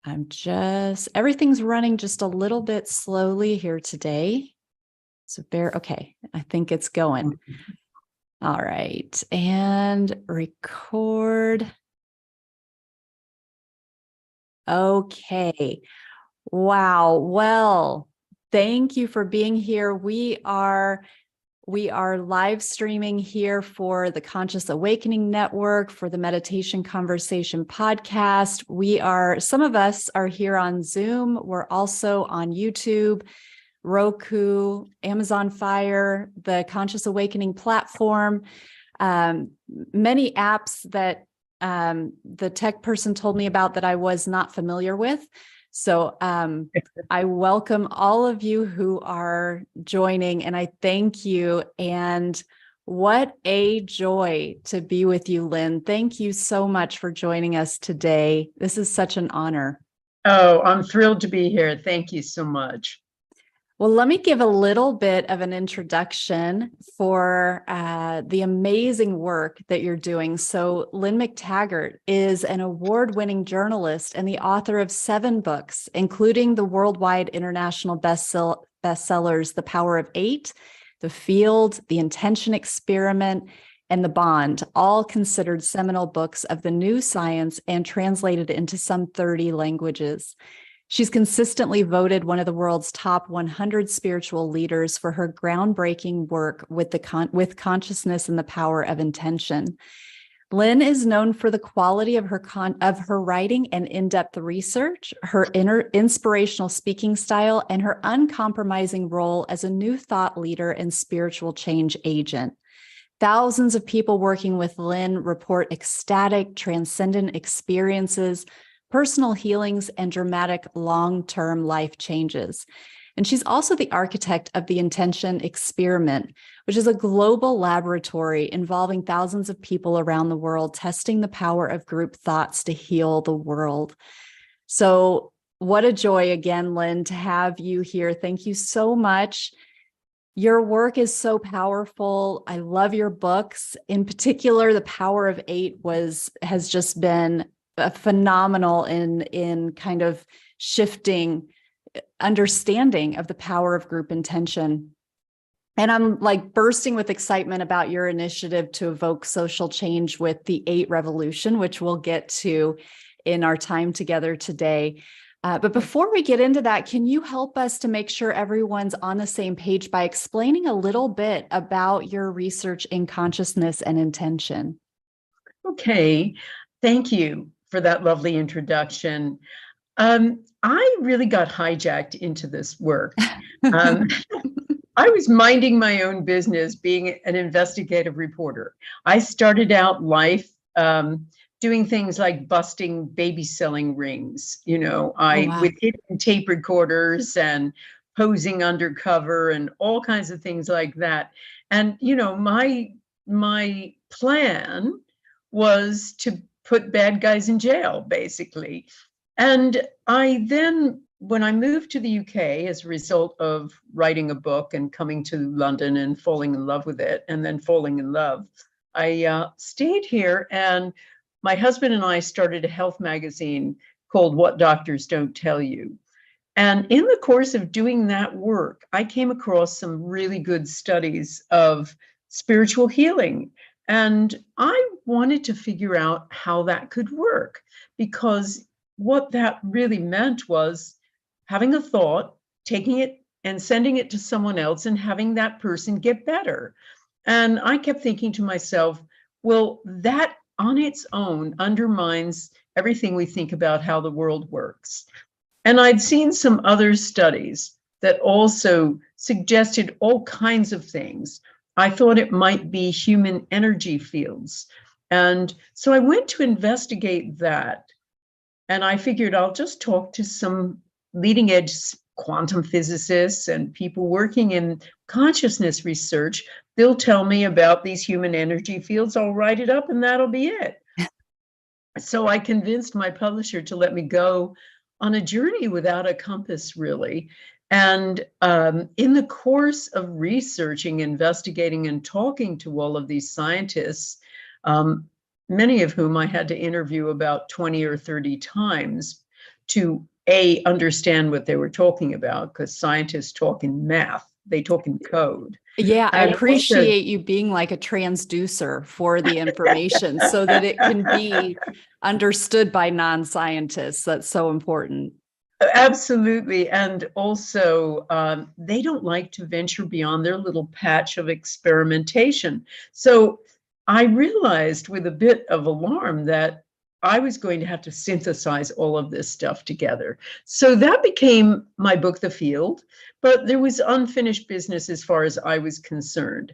Everything's running just a little bit slowly here today. So okay, I think it's going. All right, and record. Okay. Wow. Well, thank you for being here. We are live streaming here for the Conscious Awakening Network, for the Meditation Conversation podcast. Some of us are here on Zoom. We're also on YouTube, Roku, Amazon Fire, the Conscious Awakening platform, many apps that the tech person told me about that I was not familiar with. So I welcome all of you who are joining, and I thank you. And what a joy to be with you, Lynn. Thank you so much for joining us today. This is such an honor. Oh, I'm thrilled to be here. Thank you so much. Well, let me give a little bit of an introduction for the amazing work that you're doing. So Lynn McTaggart is an award-winning journalist and the author of 7 books, including the worldwide international bestsellers, The Power of 8, The Field, The Intention Experiment, and The Bond, all considered seminal books of the new science and translated into some 30 languages. She's consistently voted one of the world's top 100 spiritual leaders for her groundbreaking work with consciousness and the power of intention. Lynn is known for the quality of her writing and in-depth research, her inspirational speaking style, and her uncompromising role as a new thought leader and spiritual change agent. Thousands of people working with Lynn report ecstatic, transcendent experiences, personal healings, and dramatic long-term life changes. And she's also the architect of the Intention Experiment, which is a global laboratory involving thousands of people around the world testing the power of group thoughts to heal the world. So what a joy again, Lynn, to have you here. Thank you so much. Your work is so powerful. I love your books. In particular, The Power of 8 has just been phenomenal in kind of shifting understanding of the power of group intention. And I'm like bursting with excitement about your initiative to evoke social change with the 8 revolution, which we'll get to in our time together today. But before we get into that, can you help us to make sure everyone's on the same page by explaining a little bit about your research in consciousness and intention? Okay, thank you for that lovely introduction. I really got hijacked into this work. I was minding my own business, being an investigative reporter. I started out life doing things like busting baby selling rings, with hidden tape recorders and posing undercover and all kinds of things like that. And, my plan was to put bad guys in jail, basically. And I then, when I moved to the UK as a result of writing a book and coming to London and falling in love with it, and then falling in love, I stayed here, and my husband and I started a health magazine called What Doctors Don't Tell You. And in the course of doing that work, I came across some really good studies of spiritual healing. And I wanted to figure out how that could work, because what that really meant was having a thought, taking it and sending it to someone else and having that person get better. And I kept thinking to myself, well, that on its own undermines everything we think about how the world works. And I'd seen some other studies that also suggested all kinds of things. I thought it might be human energy fields. And so I went to investigate that. And I figured I'll just talk to some leading edge quantum physicists and people working in consciousness research. They'll tell me about these human energy fields. I'll write it up and that'll be it. So I convinced my publisher to let me go on a journey without a compass, really. And in the course of researching, investigating, and talking to all of these scientists, many of whom I had to interview about 20 or 30 times, to understand what they were talking about, because scientists talk in math, they talk in code. Yeah, I And also, appreciate you being like a transducer for the information so that it can be understood by non-scientists. That's so important. absolutely. And also, they don't like to venture beyond their little patch of experimentation. So I realized with a bit of alarm that I was going to have to synthesize all of this stuff together. So that became my book, The Field, but there was unfinished business as far as I was concerned.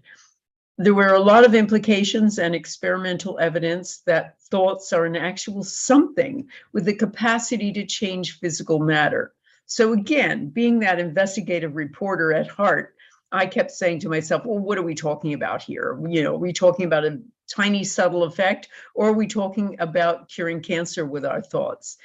There were a lot of implications and experimental evidence that thoughts are an actual something with the capacity to change physical matter. So again, being that investigative reporter at heart, I kept saying to myself, well, what are we talking about here? You know, are we talking about a tiny subtle effect, or are we talking about curing cancer with our thoughts?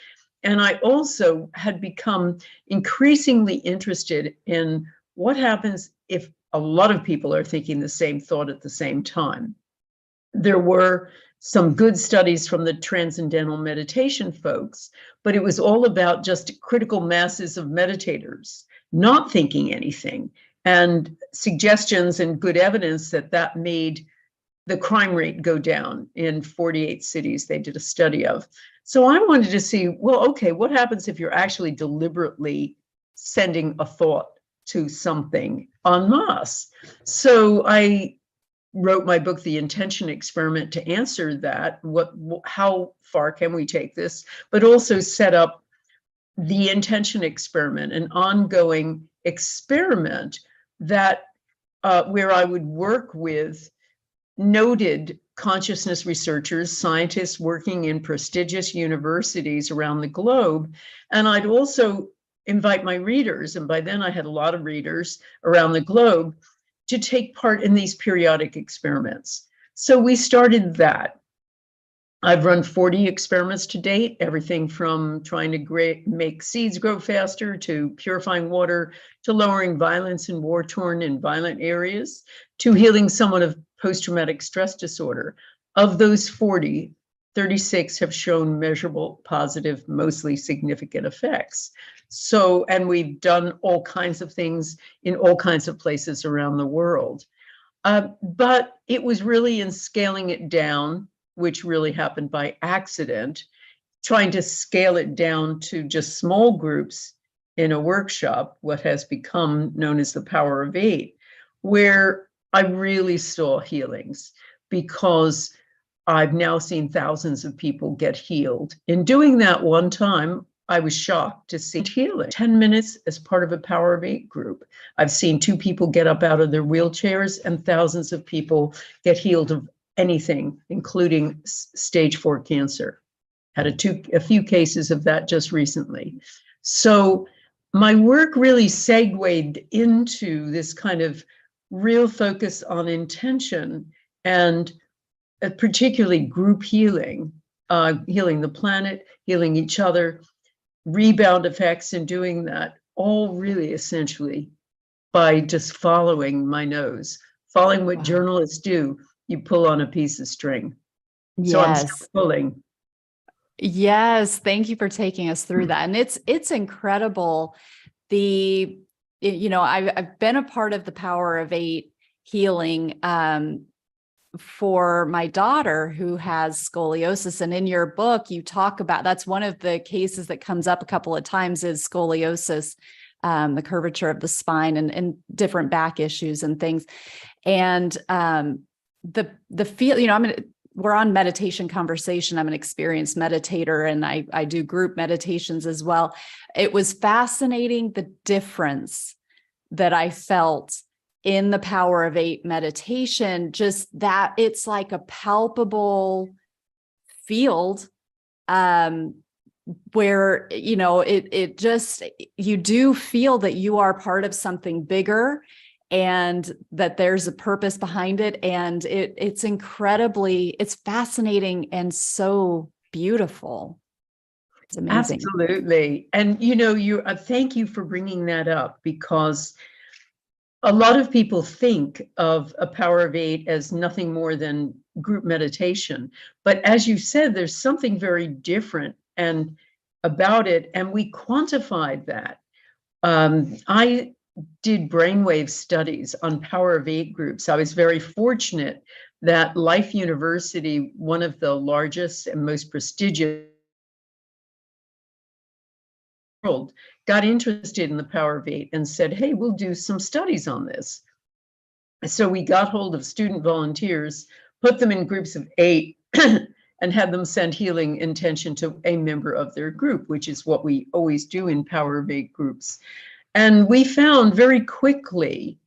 And I also had become increasingly interested in what happens if a lot of people are thinking the same thought at the same time. There were some good studies from the transcendental meditation folks, but it was all about just critical masses of meditators not thinking anything, and suggestions and good evidence that that made the crime rate go down in 48 cities they did a study of. So I wanted to see, well, okay, what happens if you're actually deliberately sending a thought to something en masse? So I wrote my book, The Intention Experiment, to answer that. How far can we take this? But also set up the Intention Experiment, an ongoing experiment that where I would work with noted consciousness researchers, scientists working in prestigious universities around the globe. And I'd also invite my readers, and by then I had a lot of readers around the globe, to take part in these periodic experiments. So we started that. I've run 40 experiments to date, everything from trying to make seeds grow faster, to purifying water, to lowering violence in war-torn and violent areas, to healing someone of post-traumatic stress disorder. Of those 40, 36 have shown measurable, positive, mostly significant effects. So, and we've done all kinds of things in all kinds of places around the world. But it was really in scaling it down, which really happened by accident, trying to scale it down to just small groups in a workshop, what has become known as the Power of Eight, where I really saw healings, because I've now seen thousands of people get healed. In doing that one time, I was shocked to see healing. 10 minutes as part of a Power of Eight group. I've seen 2 people get up out of their wheelchairs, and thousands of people get healed of anything, including stage 4 cancer. Had a few cases of that just recently. So my work really segued into this kind of real focus on intention, and particularly group healing, healing the planet, healing each other, rebound effects, and doing that all really essentially by just following my nose, following what journalists do. You pull on a piece of string. So I'm still Yes. pulling. Yes. Thank you for taking us through that. And it's incredible. I've been a part of the Power of Eight healing for my daughter who has scoliosis. And in your book, you talk about, that's one of the cases that comes up a couple of times, is scoliosis, the curvature of the spine, and different back issues and things. And the feel, we're on meditation conversation. I'm an experienced meditator, and I do group meditations as well. It was fascinating, the difference that I felt in the Power of Eight meditation, just that it's like a palpable field, where, it just, you do feel that you are part of something bigger, and that there's a purpose behind it. And it's fascinating and so beautiful. It's amazing. Absolutely. And thank you for bringing that up, because a lot of people think of a Power of Eight as nothing more than group meditation. But as you said, there's something very different. And about it, and we quantified that. I did brainwave studies on Power of Eight groups. I was very fortunate that Life University, one of the largest and most prestigious world, got interested in the Power of Eight and said, hey, we'll do some studies on this. So we got hold of student volunteers, put them in groups of 8, and had them send healing intention to a member of their group, which is what we always do in Power of Eight groups. And we found very quickly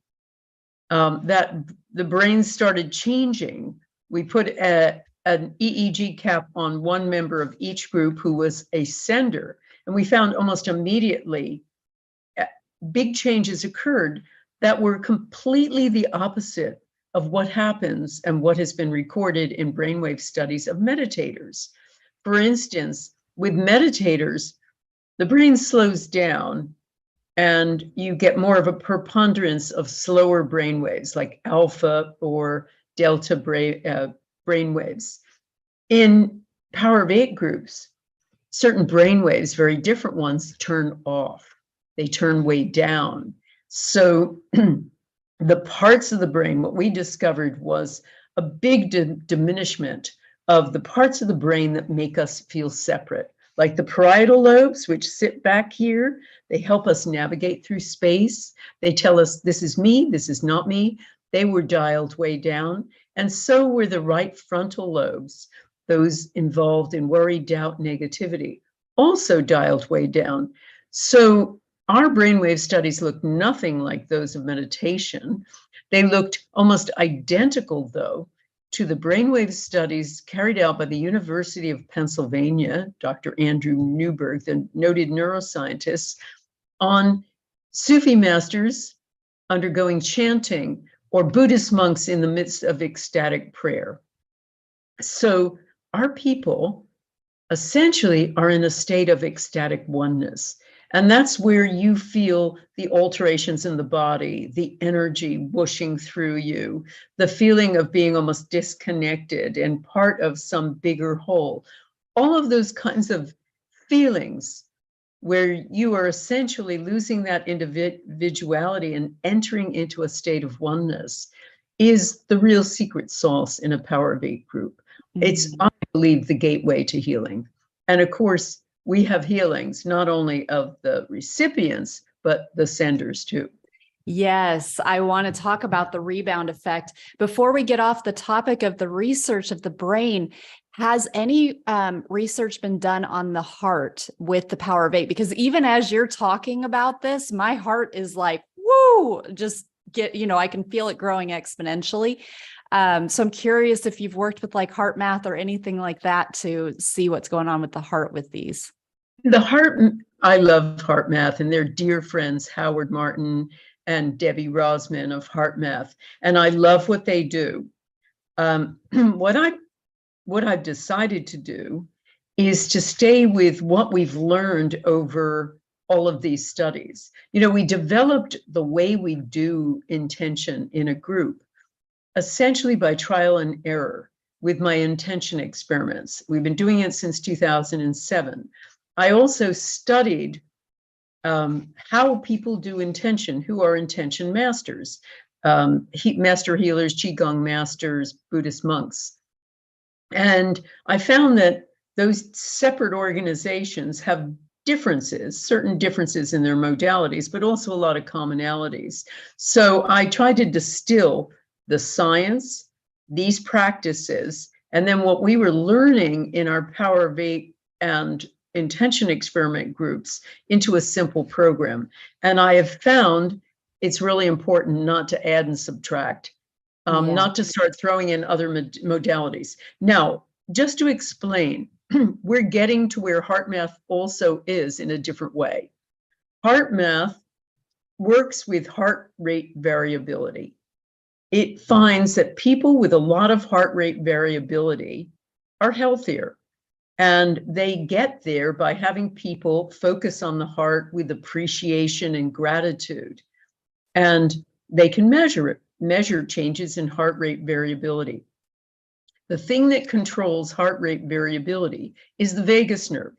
that the brain started changing. We put an EEG cap on one member of each group who was a sender, and we found almost immediately big changes occurred that were completely the opposite of what happens and what has been recorded in brainwave studies of meditators. For instance, with meditators, the brain slows down and you get more of a preponderance of slower brainwaves like alpha or delta brainwaves. In Power of Eight groups, certain brainwaves, very different ones, turn off. They turn way down. So the parts of the brain, what we discovered was a big diminishment of the parts of the brain that make us feel separate, like the parietal lobes, which sit back here. They help us navigate through space. They tell us this is me, this is not me. They were dialed way down. And so were the right frontal lobes, those involved in worry, doubt, negativity, also dialed way down. So our brainwave studies looked nothing like those of meditation. They looked almost identical, though, to the brainwave studies carried out by the University of Pennsylvania, Dr. Andrew Newberg, the noted neuroscientist, on Sufi masters undergoing chanting or Buddhist monks in the midst of ecstatic prayer. So our people essentially are in a state of ecstatic oneness. And that's where you feel the alterations in the body, the energy whooshing through you, the feeling of being almost disconnected and part of some bigger whole. All of those kinds of feelings where you are essentially losing that individuality and entering into a state of oneness is the real secret sauce in a Power of Eight group. It's, I believe, the gateway to healing. And of course, we have healings, not only of the recipients, but the senders too. Yes, I want to talk about the rebound effect. Before we get off the topic of the research of the brain, has any research been done on the heart with the Power of Eight? Because even as you're talking about this, my heart is like, woo, just I can feel it growing exponentially. So I'm curious if you've worked with like HeartMath or anything like that to see what's going on with the heart with these. I love HeartMath, and they're dear friends, Howard Martin and Debbie Rosman of HeartMath, and I love what they do. What I've decided to do is to stay with what we've learned over all of these studies. We developed the way we do intention in a group essentially by trial and error with my intention experiments. We've been doing it since 2007. I also studied how people do intention, who are intention masters, master healers, Qigong masters, Buddhist monks. And I found that those separate organizations have certain differences in their modalities, but also a lot of commonalities. So I tried to distill the science, these practices, and then what we were learning in our Power of Eight and intention experiment groups into a simple program. And I have found it's really important not to add and subtract, not to start throwing in other modalities. Now, just to explain, we're getting to where HeartMath also is in a different way. HeartMath works with heart rate variability. It finds that people with a lot of heart rate variability are healthier. And they get there by having people focus on the heart with appreciation and gratitude. And they can measure changes in heart rate variability. The thing that controls heart rate variability is the vagus nerve.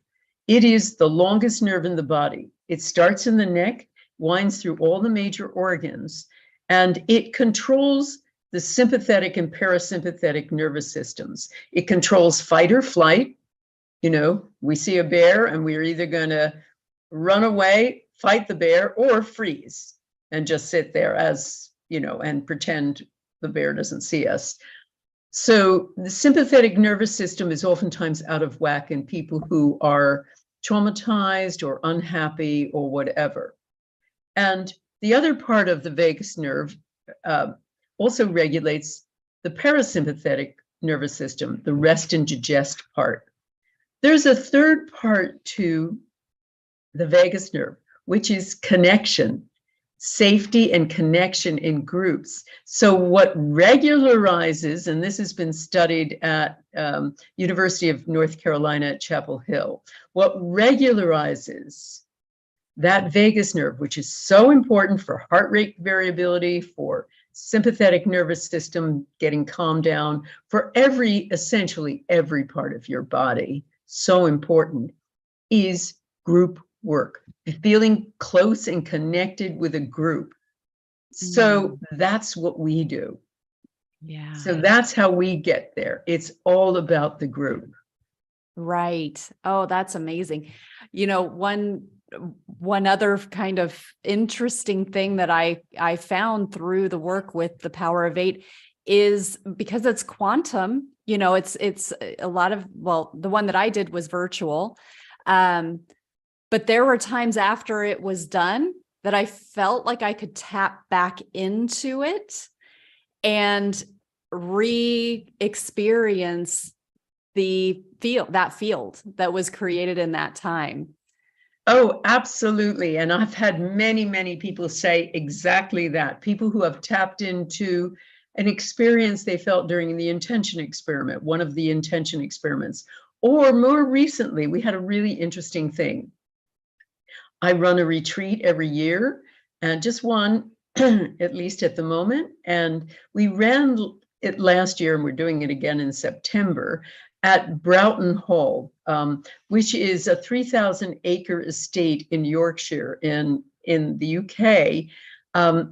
It is the longest nerve in the body. It starts in the neck, winds through all the major organs, and it controls the sympathetic and parasympathetic nervous systems. It controls fight or flight. You know, we see a bear and we're either going to run away, fight the bear, or freeze and just sit there as, you know, and pretend the bear doesn't see us. So the sympathetic nervous system is oftentimes out of whack in people who are traumatized or unhappy or whatever. And the other part of the vagus nerve also regulates the parasympathetic nervous system, the rest and digest part. There's a third part to the vagus nerve, which is connection, safety and connection in groups. So what regularizes, and this has been studied at University of North Carolina at Chapel Hill, what regularizes that vagus nerve, which is so important for heart rate variability, for sympathetic nervous system getting calmed down, for essentially every part of your body, so important, is group work, feeling close and connected with a group. So that's what we do. Yeah. So that's how we get there. It's all about the group. Right. Oh, that's amazing. You know, one other kind of interesting thing that I found through the work with the Power of Eight is because it's quantum, you know, it's a lot of, well, the one that I did was virtual. But there were times after it was done that I felt like I could tap back into it and re-experience that field that was created in that time. Oh, absolutely. And I've had many, many people say exactly that. People who have tapped into an experience they felt during the intention experiment, one of the intention experiments, or more recently, we had a really interesting thing. I run a retreat every year, and just one, at least at the moment. And we ran it last year, and we're doing it again in September at Broughton Hall, which is a 3,000-acre estate in Yorkshire in the UK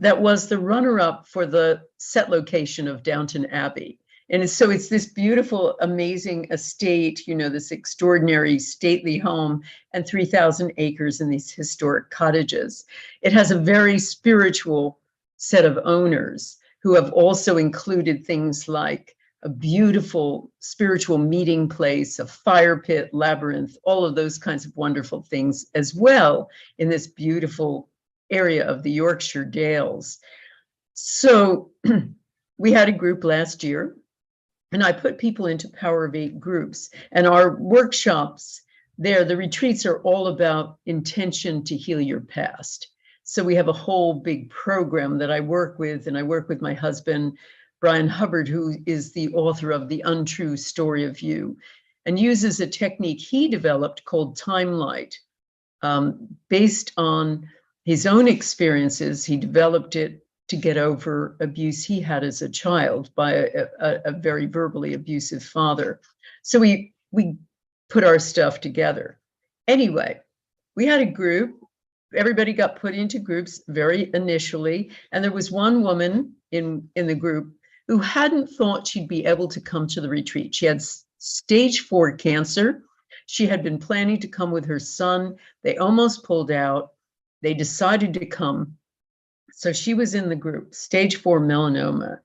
that was the runner-up for the set location of Downton Abbey. And so it's this beautiful, amazing estate, you know, this extraordinary stately home and 3,000 acres in these historic cottages. It has a very spiritual set of owners who have also included things like a beautiful spiritual meeting place, a fire pit, labyrinth, all of those kinds of wonderful things as well in this beautiful area of the Yorkshire Dales. So we had a group last year, and I put people into Power of Eight groups, and our workshops there, the retreats are all about intention to heal your past. So we have a whole big program that I work with, and I work with my husband, Brian Hubbard, who is the author of The Untrue Story of You, and uses a technique he developed called Time Light. Based on his own experiences, he developed it to get over abuse he had as a child by a very verbally abusive father. So we put our stuff together. Anyway, we had a group. Everybody got put into groups very initially, and there was one woman in the group who hadn't thought she'd be able to come to the retreat. She had stage 4 cancer. She had been planning to come with her son. They almost pulled out. They decided to come. So she was in the group, stage 4 melanoma.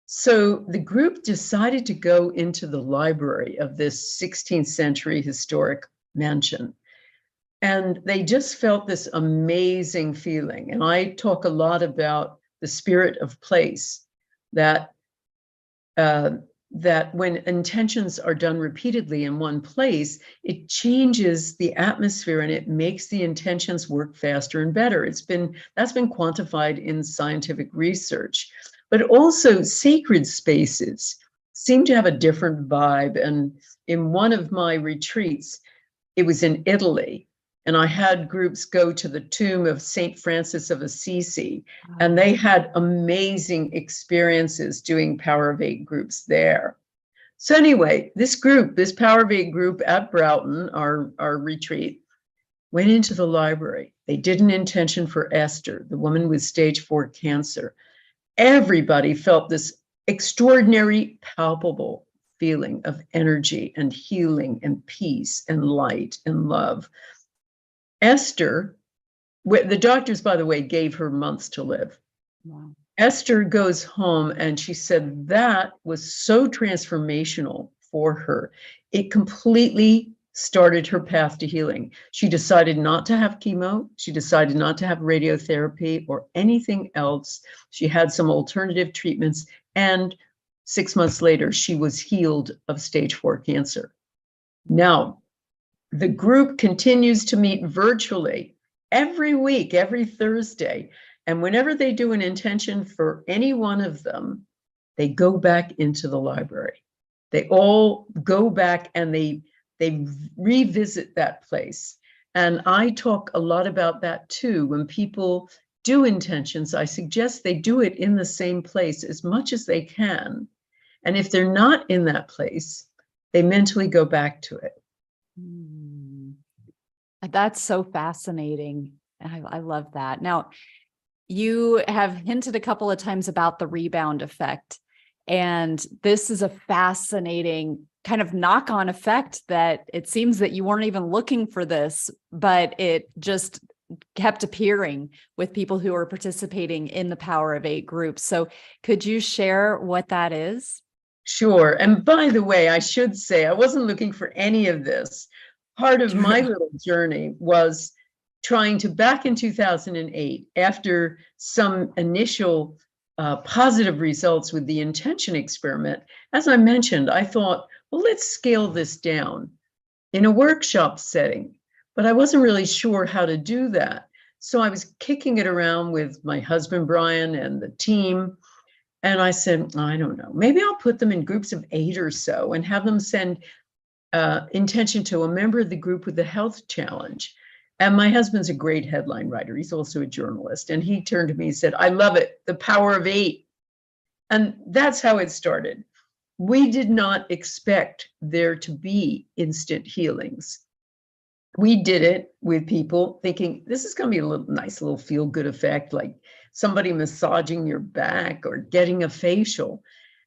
So the group decided to go into the library of this 16th century historic mansion. And they just felt this amazing feeling. And I talk a lot about the spirit of place, that when intentions are done repeatedly in one place, it changes the atmosphere and it makes the intentions work faster and better. That's been quantified in scientific research. But also sacred spaces seem to have a different vibe. And in one of my retreats, it was in Italy, and I had groups go to the tomb of St. Francis of Assisi, and they had amazing experiences doing Power of Eight groups there. So anyway, this group, this Power of Eight group at Broughton, our retreat, went into the library. They did an intention for Esther, the woman with stage 4 cancer. Everybody felt this extraordinary, palpable feeling of energy and healing and peace and light and love. Esther, the doctors, by the way, gave her months to live. Wow. Esther goes home and she said that was so transformational for her. It completely started her path to healing. She decided not to have chemo. She decided not to have radiotherapy or anything else. She had some alternative treatments, and 6 months later, she was healed of stage 4 cancer. Now, the group continues to meet virtually every week, every Thursday. And whenever they do an intention for any one of them, they go back into the library. They all go back and they revisit that place. And I talk a lot about that too. When people do intentions, I suggest they do it in the same place as much as they can. And if they're not in that place, they mentally go back to it. That's so fascinating. I love that. Now, you have hinted a couple of times about the rebound effect, and this is a fascinating kind of knock-on effect that it seems that you weren't even looking for this, but it just kept appearing with people who are participating in the Power of Eight group. So could you share what that is? Sure. And by the way, I should say, I wasn't looking for any of this. Part of my little journey was trying to, back in 2008, after some initial positive results with the intention experiment, as I mentioned, I thought, well, let's scale this down in a workshop setting. But I wasn't really sure how to do that. So I was kicking it around with my husband, Brian, and the team. And I said, I don't know, maybe I'll put them in groups of 8 or so and have them send intention to a member of the group with a health challenge. And my husband's a great headline writer. He's also a journalist. And he turned to me and said, I love it, the Power of Eight. And that's how it started. We did not expect there to be instant healings. We did it with people thinking this is going to be a nice little feel-good effect, like somebody massaging your back or getting a facial.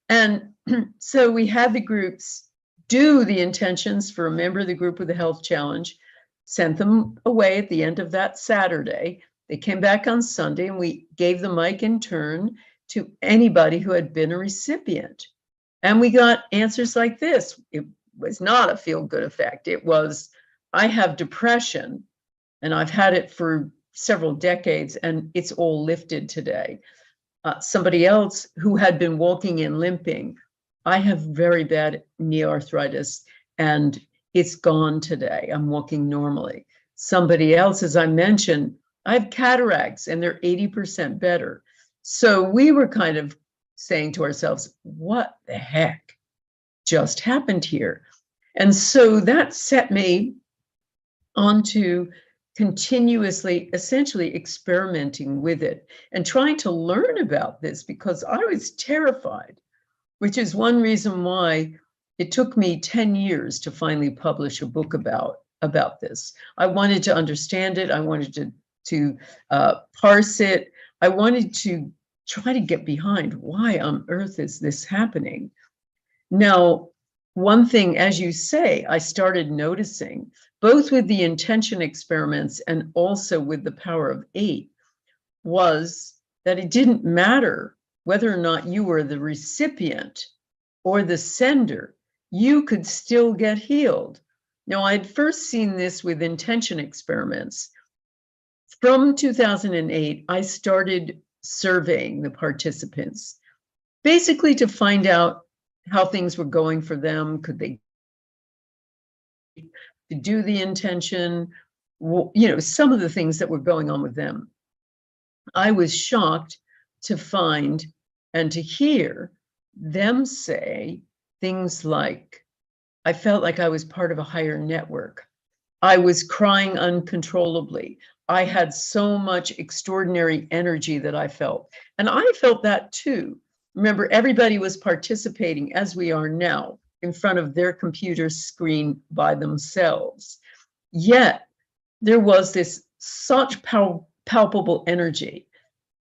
And so we had the groups do the intentions for a member of the group with a health challenge, sent them away at the end of that Saturday. They came back on Sunday, and we gave the mic in turn to anybody who had been a recipient. And we got answers like this. It was not a feel-good effect. It was, I have depression, and I've had it for several decades, and it's all lifted today. Somebody else who had been walking and limping, I have very bad knee arthritis, and it's gone today. I'm walking normally. Somebody else, as I mentioned, I have cataracts, and they're 80% better. So we were kind of saying to ourselves, what the heck just happened here? And so that set me onto continuously, essentially experimenting with it and trying to learn about this, because I was terrified, which is one reason why it took me 10 years to finally publish a book about this. I wanted to understand it. I wanted to parse it. I wanted to try to get behind why on earth is this happening. Now, one thing, as you say, I started noticing, both with the intention experiments and also with the Power of Eight, was that it didn't matter whether or not you were the recipient or the sender, you could still get healed. Now, I'd first seen this with intention experiments. From 2008, I started surveying the participants, basically to find out how things were going for them. Could they do the intention? Some of the things that were going on with them. I was shocked to find and to hear them say things like, I felt like I was part of a higher network. I was crying uncontrollably. I had so much extraordinary energy that I felt. And I felt that too. Remember, everybody was participating as we are now in front of their computer screen by themselves. Yet there was this such palpable energy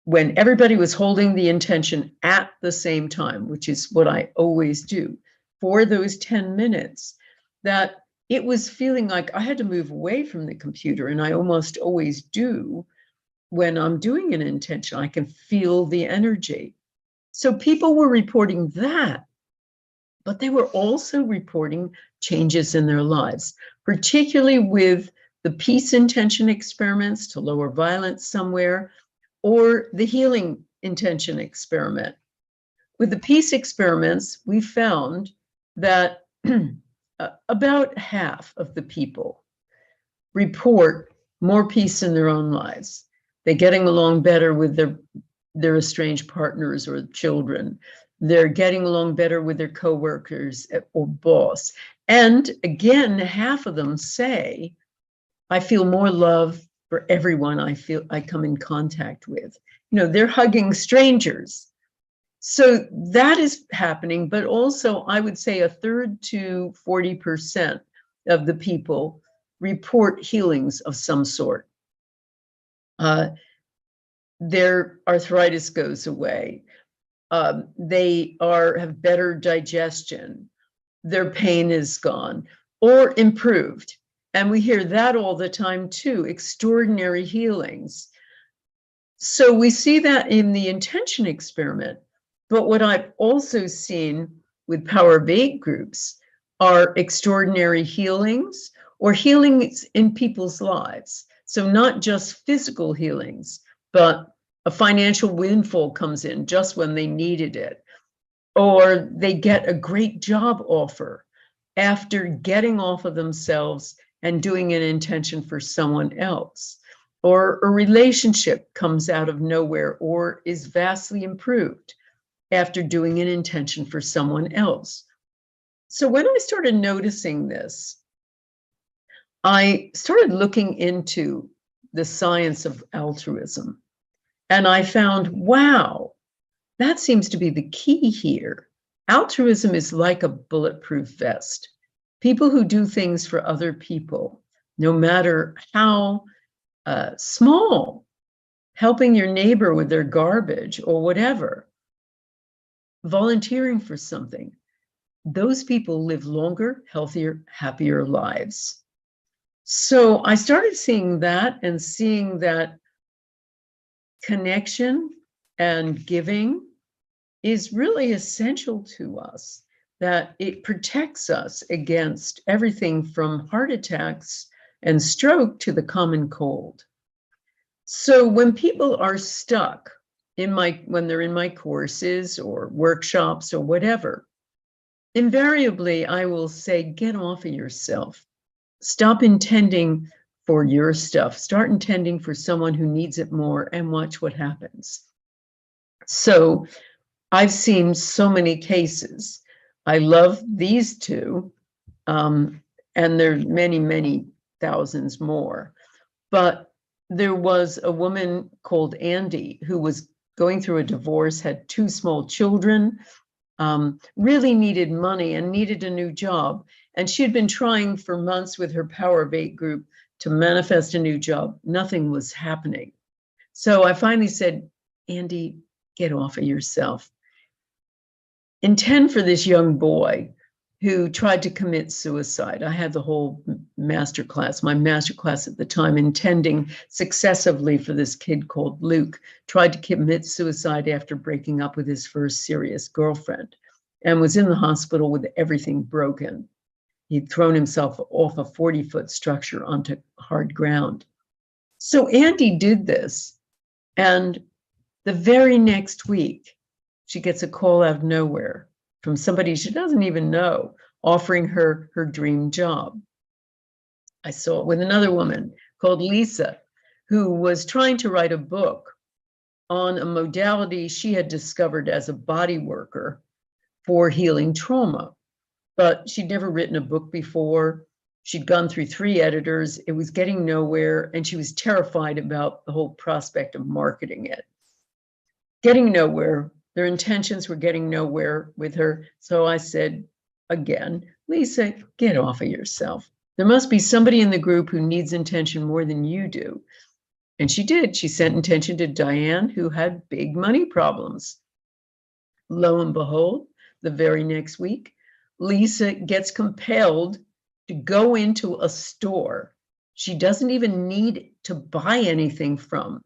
when everybody was holding the intention at the same time, which is what I always do for those 10 minutes, that it was feeling like I had to move away from the computer, and I almost always do when I'm doing an intention. I can feel the energy. So people were reporting that, but they were also reporting changes in their lives, particularly with the peace intention experiments to lower violence somewhere, or the healing intention experiment. With the peace experiments, we found that about half of the people report more peace in their own lives. They're getting along better with their estranged partners or children. They're getting along better with their coworkers or boss. And again, half of them say, I feel more love for everyone I come in contact with. You know, they're hugging strangers. So that is happening, but also I would say 1/3 to 40% of the people report healings of some sort. Their arthritis goes away. They have better digestion. Their pain is gone or improved. And we hear that all the time too, extraordinary healings. So we see that in the intention experiment. But what I've also seen with Power of 8 groups are extraordinary healings or healings in people's lives. So not just physical healings, but a financial windfall comes in just when they needed it, or they get a great job offer after getting off of themselves and doing an intention for someone else, or a relationship comes out of nowhere or is vastly improved after doing an intention for someone else. So when I started noticing this, I started looking into the science of altruism, and I found, wow, that seems to be the key here. Altruism is like a bulletproof vest. People who do things for other people, no matter how small, helping your neighbor with their garbage or whatever, volunteering for something, those people live longer, healthier, happier lives. So I started seeing that and seeing that connection and giving is really essential to us, that it protects us against everything from heart attacks and stroke to the common cold. So when people are stuck when they're in my courses or workshops or whatever, invariably I will say, get off of yourself. Stop intending for your stuff. Start intending for someone who needs it more and watch what happens. So I've seen so many cases. I love these two, and there's many, many thousands more. But there was a woman called Andy who was going through a divorce, had 2 small children, really needed money and needed a new job. And she had been trying for months with her Power of 8 group to manifest a new job. Nothing was happening. So I finally said, Andy, get off of yourself. Intend for this young boy who tried to commit suicide. I had the whole masterclass, my masterclass at the time, intending successively for this kid called Luke, tried to commit suicide after breaking up with his first serious girlfriend and was in the hospital with everything broken. He'd thrown himself off a 40-foot structure onto hard ground. So Andy did this, and the very next week, she gets a call out of nowhere from somebody she doesn't even know, offering her her dream job. I saw it with another woman called Lisa, who was trying to write a book on a modality she had discovered as a body worker for healing trauma. But she'd never written a book before. She'd gone through 3 editors. It was getting nowhere, and she was terrified about the whole prospect of marketing it. Getting nowhere. Their intentions were getting nowhere with her. So I said, again, Lisa, get off of yourself. There must be somebody in the group who needs intention more than you do. And she did. She sent intention to Diane, who had big money problems. Lo and behold, the very next week, Lisa gets compelled to go into a store she doesn't even need to buy anything from.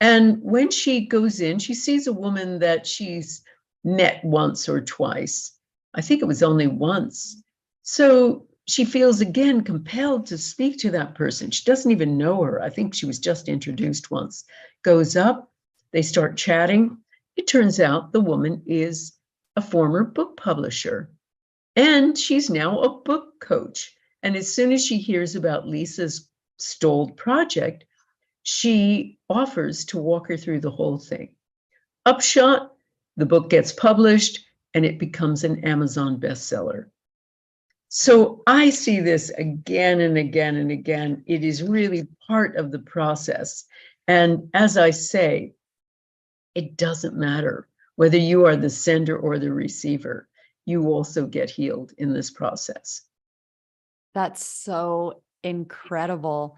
And when she goes in, she sees a woman that she's met once or twice. I think it was only once. So she feels again compelled to speak to that person. She doesn't even know her. I think she was just introduced once. Goes up, they start chatting. It turns out the woman is a former book publisher, and she's now a book coach. And as soon as she hears about Lisa's stalled project, she offers to walk her through the whole thing. Upshot, the book gets published and it becomes an Amazon bestseller. So I see this again and again and again. It is really part of the process. And as I say, it doesn't matter whether you are the sender or the receiver. You also get healed in this process. That's so incredible.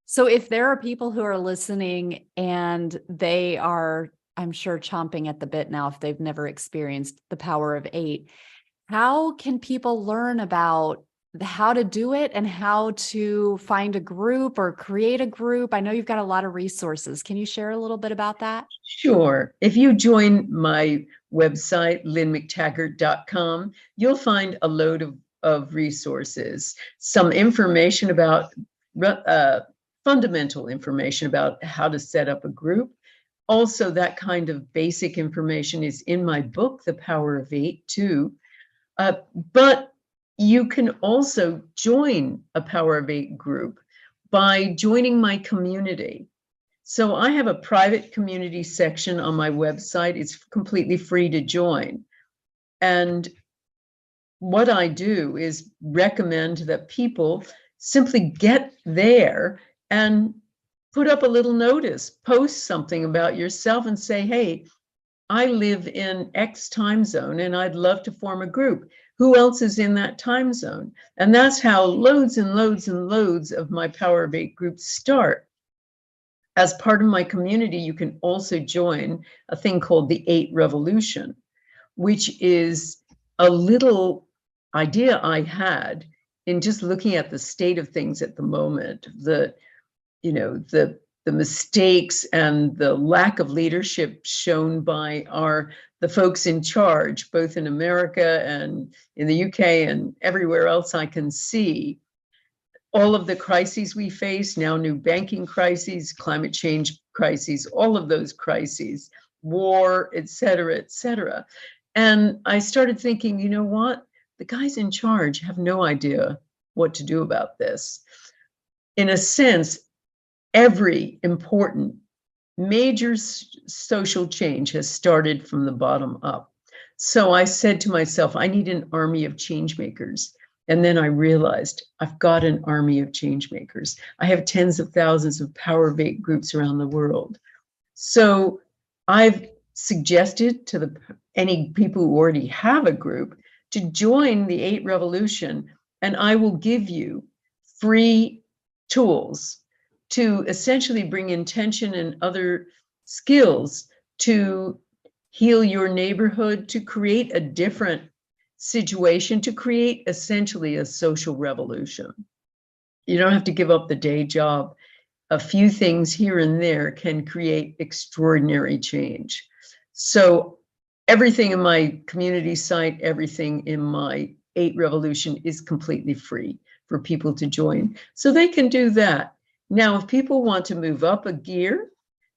So if there are people who are listening and they are, I'm sure, chomping at the bit now if they've never experienced the power of 8, how can people learn about how to do it and how to find a group or create a group? I know you've got a lot of resources. Can you share a little bit about that? Sure. If you join my website, lynnmctaggart.com, you'll find a load of resources, some information about fundamental information about how to set up a group. Also, that kind of basic information is in my book, The Power of 8, too. But you can also join a Power of 8 group by joining my community. So I have a private community section on my website. It's completely free to join. And what I do is recommend that people simply get there and put up a little notice, post something about yourself and say, hey, I live in X time zone and I'd love to form a group. Who else is in that time zone? And that's how loads and loads and loads of my Power of 8 groups start. As part of my community, you can also join a thing called the 8 Revolution, which is a little idea I had in just looking at the state of things at the moment, the mistakes and the lack of leadership shown by the folks in charge, both in America and in the UK and everywhere else I can see. All of the crises we face now, new banking crises, climate change crises, all of those crises, war, et cetera, et cetera. And I started thinking, you know what? The guys in charge have no idea what to do about this. In a sense, every important major social change has started from the bottom up. So I said to myself, I need an army of change makers. And then I realized I've got an army of change makers. I have tens of thousands of Power of 8 groups around the world. So I've suggested to any people who already have a group to join the 8 Revolution, and I will give you free tools to essentially bring intention and other skills to heal your neighborhood, to create a different situation, to create essentially a social revolution. You don't have to give up the day job. A few things here and there can create extraordinary change. So everything in my community site, everything in my 8 Revolution is completely free for people to join. So they can do that. Now, if people want to move up a gear,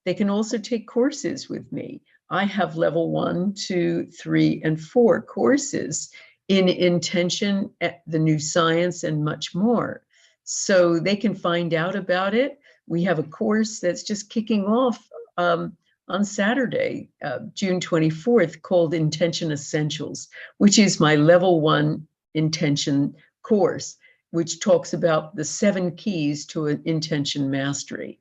they can also take courses with me. I have level 1, 2, 3, and 4 courses in intention, the new science, and much more. So they can find out about it. We have a course that's just kicking off on Saturday, June 24th, called Intention Essentials, which is my level 1 intention course, which talks about the 7 keys to an intention mastery.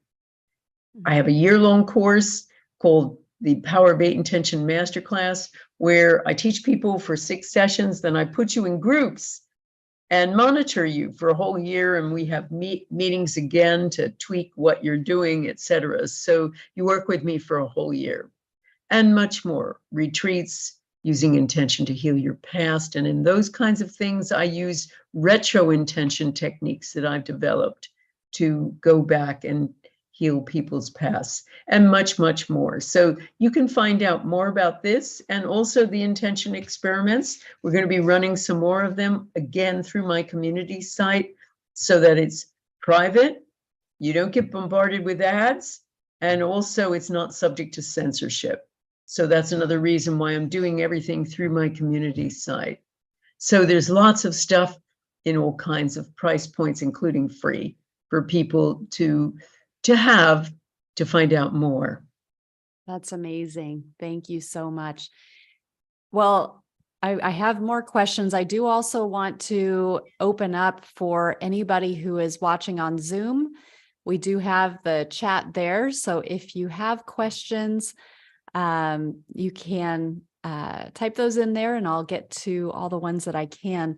I have a year-long course called the Power of 8 Intention Masterclass, where I teach people for 6 sessions, then I put you in groups and monitor you for a whole year, and we have meetings again to tweak what you're doing, etc. So you work with me for a whole year, and much more. Retreats, using intention to heal your past, and in those kinds of things, I use retro intention techniques that I've developed to go back and heal people's pasts, and much, much more. So you can find out more about this and also the intention experiments. We're going to be running some more of them again through my community site so that it's private, you don't get bombarded with ads, and also it's not subject to censorship. So that's another reason why I'm doing everything through my community site. So there's lots of stuff in all kinds of price points, including free, for people to have to find out more. That's amazing. Thank you so much. Well, I have more questions. I do also want to open up for anybody who is watching on Zoom. We do have the chat there. So if you have questions, you can type those in there and I'll get to all the ones that I can.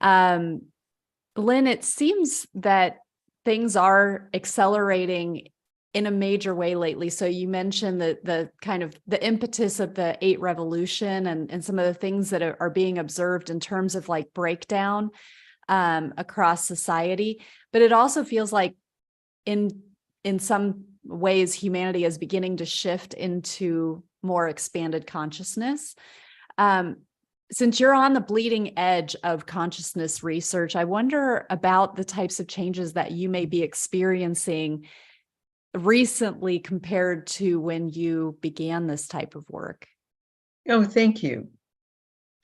Lynn, it seems that things are accelerating in a major way lately. So you mentioned the kind of the impetus of the 8 revolution and some of the things that are being observed in terms of like breakdown across society. But it also feels like in some ways humanity is beginning to shift into more expanded consciousness. Since you're on the bleeding edge of consciousness research, I wonder about the types of changes that you may be experiencing recently compared to when you began this type of work. Oh, thank you.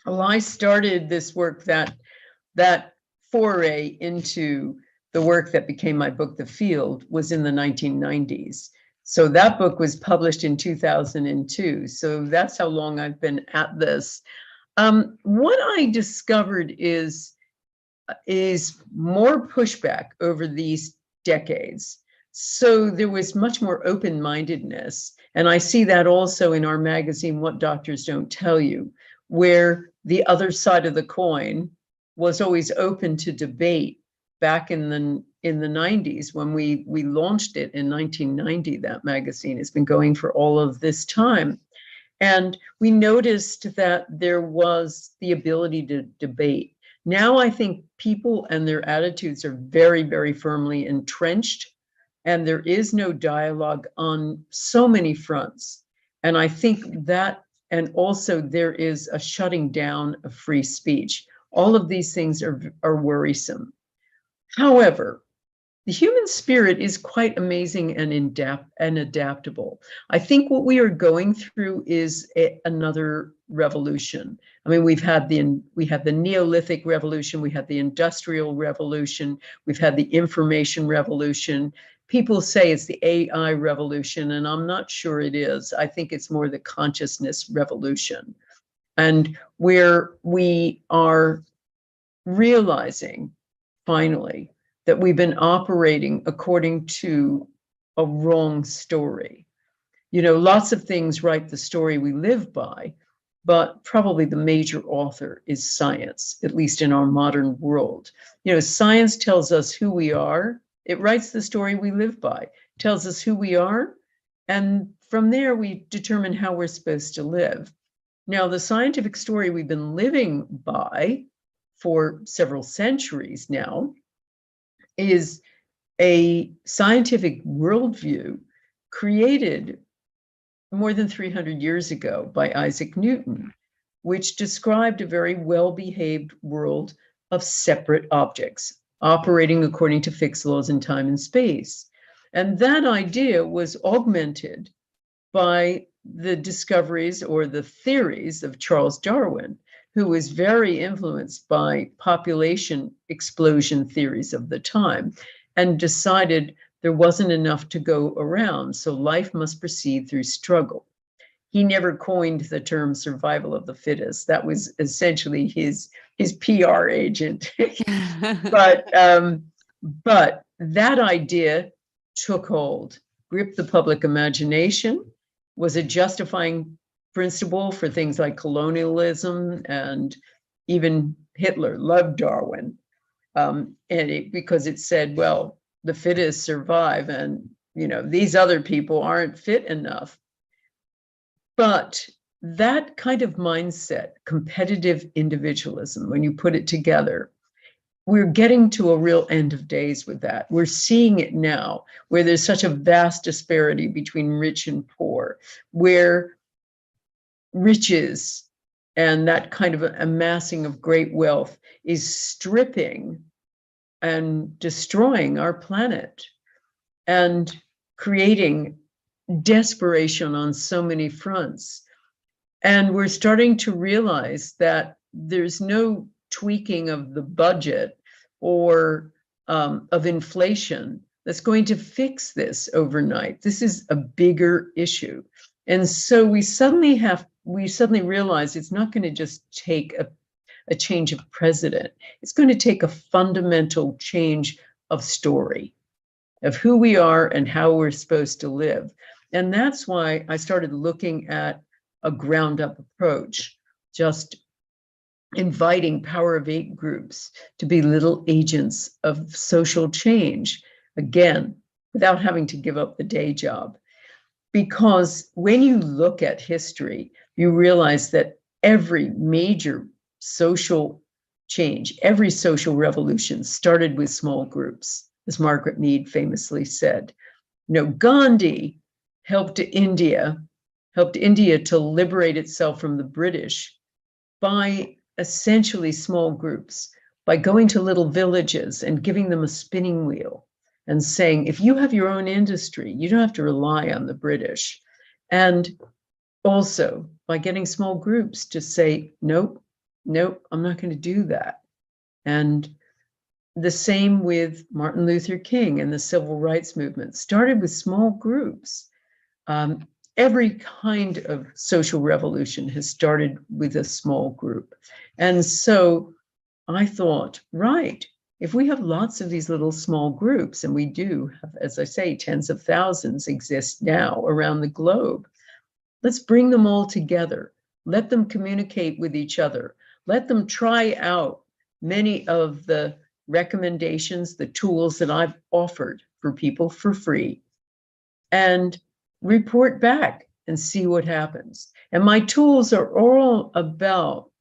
Well, I started this work, that foray into the work that became my book, The Field, was in the 1990s. So that book was published in 2002. So that's how long I've been at this. What I discovered is more pushback over these decades. So there was much more open-mindedness. And I see that also in our magazine, What Doctors Don't Tell You, where the other side of the coin was always open to debate back in the 90s when we launched it in 1990. That magazine has been going for all of this time. And we noticed that there was the ability to debate. Now I think people and their attitudes are very, very firmly entrenched, and there is no dialogue on so many fronts. And I think that, and also there is a shutting down of free speech. All of these things are worrisome. However, the human spirit is quite amazing and adaptable. I think what we are going through is another revolution. I mean, we had the Neolithic revolution, we had the Industrial Revolution, we've had the Information Revolution. People say it's the AI revolution, and I'm not sure it is. I think it's more the consciousness revolution. And where we are realizing, finally, that we've been operating according to a wrong story. You know, lots of things write the story we live by, but probably the major author is science, at least in our modern world. You know, science tells us who we are. It writes the story we live by, tells us who we are, and from there we determine how we're supposed to live. Now, the scientific story we've been living by for several centuries now is a scientific worldview created more than 300 years ago by Isaac Newton, which described a very well-behaved world of separate objects operating according to fixed laws in time and space. And that idea was augmented by the discoveries or the theories of Charles Darwin, who was very influenced by population explosion theories of the time and decided there wasn't enough to go around, so life must proceed through struggle. He never coined the term survival of the fittest. That was essentially his PR agent. But that idea took hold, gripped the public imagination, was a justifying principle for things like colonialism, and even Hitler loved Darwin. Because it said, well, the fittest survive, and these other people aren't fit enough. But that kind of mindset, competitive individualism, when you put it together, we're getting to a real end of days with that. We're seeing it now, where there's such a vast disparity between rich and poor, where riches and that kind of amassing of great wealth is stripping and destroying our planet and creating desperation on so many fronts. And we're starting to realize that there's no tweaking of the budget or of inflation that's going to fix this overnight. This is a bigger issue. And so we suddenly realize it's not going to just take a change of president. It's going to take a fundamental change of story, of who we are and how we're supposed to live. And that's why I started looking at a ground-up approach, just inviting Power of Eight groups to be little agents of social change, again, without having to give up the day job. Because when you look at history, you realize that every major social change, every social revolution started with small groups, as Margaret Mead famously said. Gandhi helped India to liberate itself from the British by essentially small groups, by going to little villages and giving them a spinning wheel and saying, if you have your own industry, you don't have to rely on the British. And also by getting small groups to say, nope, I'm not going to do that. And the same with Martin Luther King and the civil rights movement, started with small groups. Every kind of social revolution has started with a small group. And so I thought, right, if we have lots of these little small groups, and we do have, as I say, tens of thousands exist now around the globe, let's bring them all together. Let them communicate with each other. Let them try out many of the recommendations, the tools that I've offered for people for free, and report back and see what happens. And my tools are all about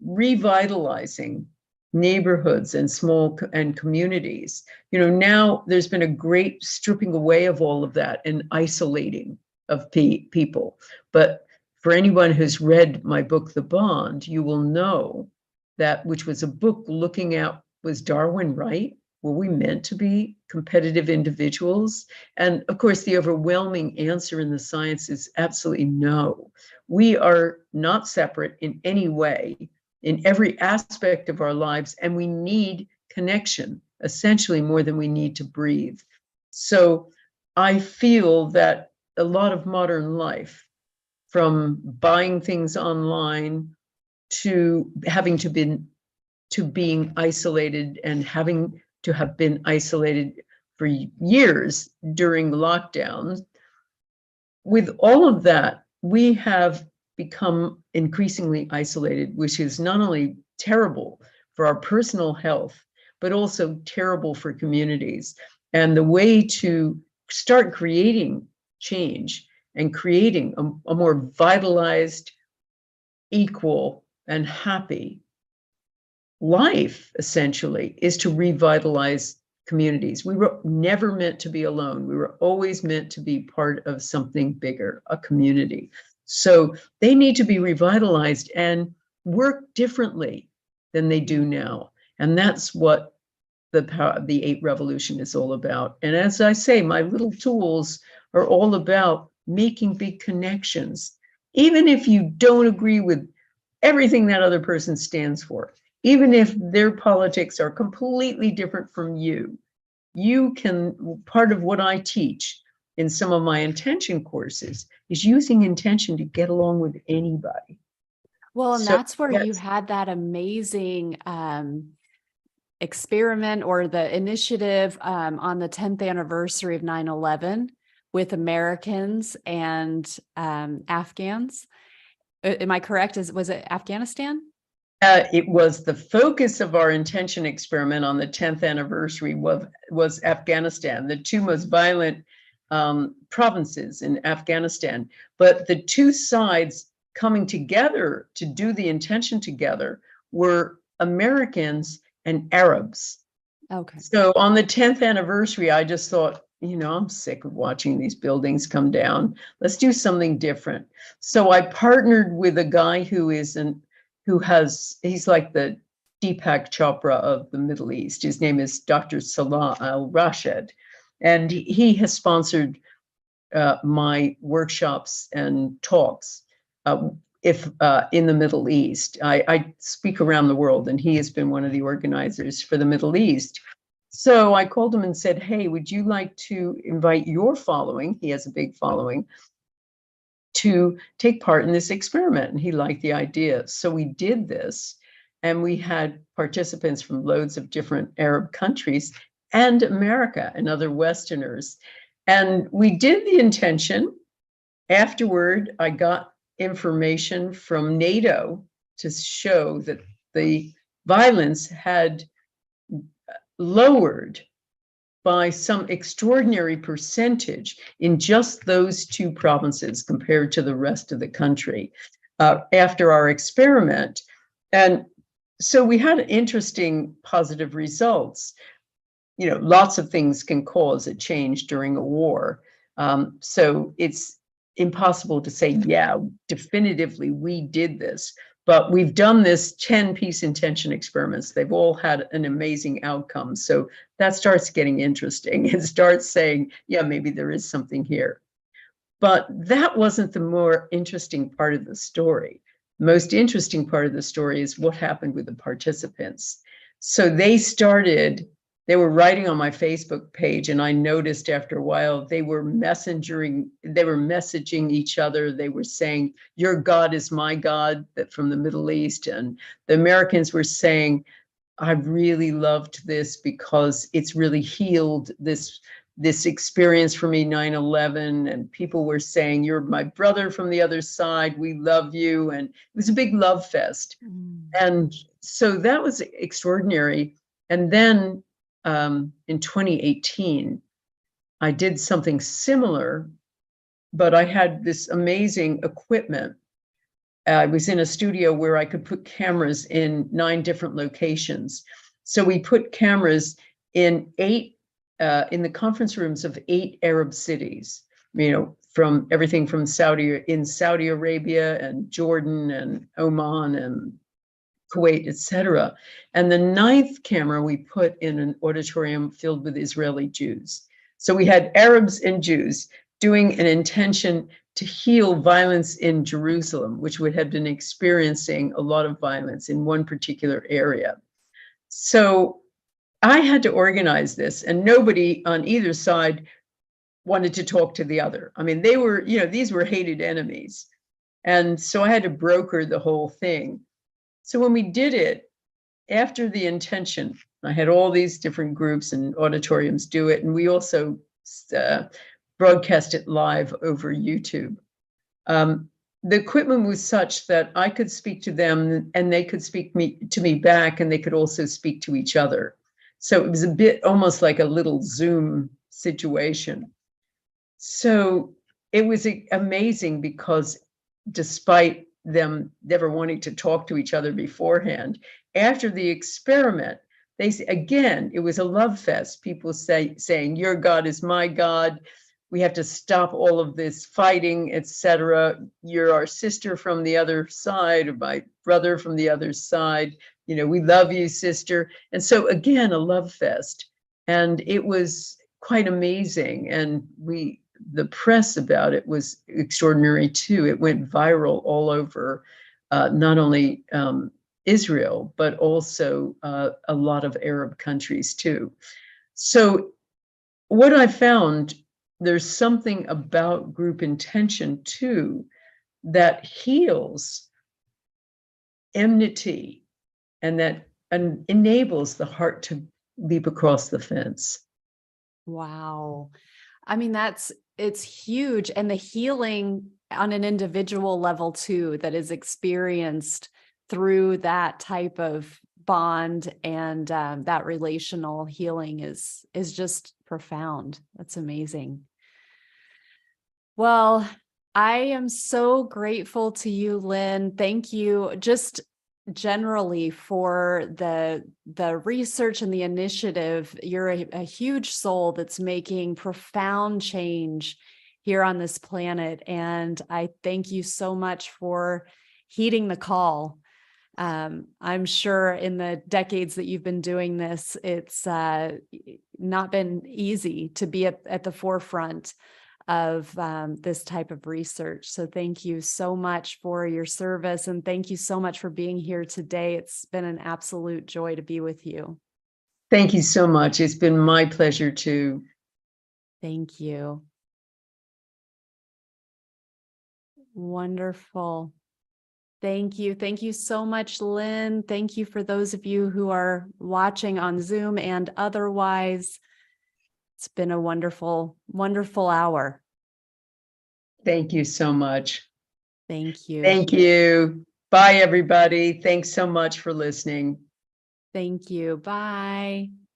revitalizing neighborhoods and communities. Now there's been a great stripping away of all of that and isolating of people. But for anyone who's read my book, The Bond, you will know that, which was a book looking at, was Darwin right? Were we meant to be competitive individuals? And of course, the overwhelming answer in the science is absolutely no. We are not separate in any way, in every aspect of our lives, and we need connection, essentially more than we need to breathe. So I feel that a lot of modern life, from buying things online to being isolated and having to have been isolated for years during lockdowns, with all of that, we have become increasingly isolated, which is not only terrible for our personal health, but also terrible for communities. And the way to start creating change and creating a more vitalized, equal, and happy life, essentially, is to revitalize communities. We were never meant to be alone. We were always meant to be part of something bigger, a community. So they need to be revitalized and work differently than they do now. And that's what the 8 Revolution is all about. And as I say, my little tools are all about making big connections. Even if you don't agree with everything that other person stands for, even if their politics are completely different from you can, part of what I teach in some of my intention courses is using intention to get along with anybody. Well, and that's where you had that amazing experiment or the initiative on the 10th anniversary of 9/11, with Americans and Afghans. Am I correct? Was it Afghanistan? It was the focus of our intention experiment on the 10th anniversary was Afghanistan, the two most violent provinces in Afghanistan. But the two sides coming together to do the intention together were Americans and Arabs. Okay. So on the 10th anniversary, I just thought, I'm sick of watching these buildings come down. Let's do something different. So I partnered with a guy he's like the Deepak Chopra of the Middle East. His name is Dr. Salah Al-Rashid. And he has sponsored my workshops and talks in the Middle East. I speak around the world, and he has been one of the organizers for the Middle East. So I called him and said, hey, would you like to invite your following? He has a big following, to take part in this experiment. And he liked the idea. So we did this, and we had participants from loads of different Arab countries and America and other Westerners. And we did the intention. Afterward, I got information from NATO to show that the violence had lowered by some extraordinary percentage in just those two provinces compared to the rest of the country after our experiment. And so we had interesting positive results. Lots of things can cause a change during a war. So it's impossible to say, yeah, definitively we did this. But we've done this 10-piece intention experiments. They've all had an amazing outcome. So that starts getting interesting. It starts saying, yeah, maybe there is something here. But that wasn't the more interesting part of the story. The most interesting part of the story is what happened with the participants. So they were writing on my Facebook page, and I noticed after a while they were messaging each other. They were saying, your God is my God, that from the Middle East. And the Americans were saying, I really loved this because it's really healed this experience for me, 9/11. And people were saying, you're my brother from the other side. We love you. And it was a big love fest. And so that was extraordinary. And then in 2018, I did something similar, but I had this amazing equipment. I was in a studio where I could put cameras in 9 different locations. So we put cameras in in the conference rooms of 8 Arab cities, from everything from Saudi Arabia and Jordan and Oman and Kuwait, etc. And the 9th camera we put in an auditorium filled with Israeli Jews. So we had Arabs and Jews doing an intention to heal violence in Jerusalem, which had been experiencing a lot of violence in one particular area. So I had to organize this, and nobody on either side wanted to talk to the other. I mean, these were hated enemies. And so I had to broker the whole thing. So when we did it, after the intention, I had all these different groups and auditoriums do it, and we also broadcast it live over YouTube. The equipment was such that I could speak to them, and they could speak to me back, and they could also speak to each other. So it was a bit almost like a little Zoom situation. So it was amazing because despite them never wanting to talk to each other beforehand, after the experiment, it was a love fest. People saying, your God is my God. We have to stop all of this fighting, etc. You're our sister from the other side, or my brother from the other side. We love you, sister. And so again, a love fest. And it was quite amazing. And the press about it was extraordinary too. It went viral all over, not only Israel, but also a lot of Arab countries too. So what I found, there's something about group intention too that heals enmity and enables the heart to leap across the fence. Wow. I mean, it's huge. And the healing on an individual level too, that is experienced through that type of bond and that relational healing is just profound. That's amazing. Well, I am so grateful to you, Lynn. Thank you just generally for the research and the initiative. You're a huge soul that's making profound change here on this planet. And I thank you so much for heeding the call. I'm sure in the decades that you've been doing this, it's not been easy to be at the forefront of this type of research. So thank you so much for your service. And thank you so much for being here today. It's been an absolute joy to be with you. Thank you so much. It's been my pleasure too. Thank you. Wonderful. Thank you. Thank you so much, Lynn. Thank you for those of you who are watching on Zoom and otherwise. It's been a wonderful, wonderful hour. Thank you so much. Thank you. Thank you. Bye, everybody. Thanks so much for listening. Thank you. Bye.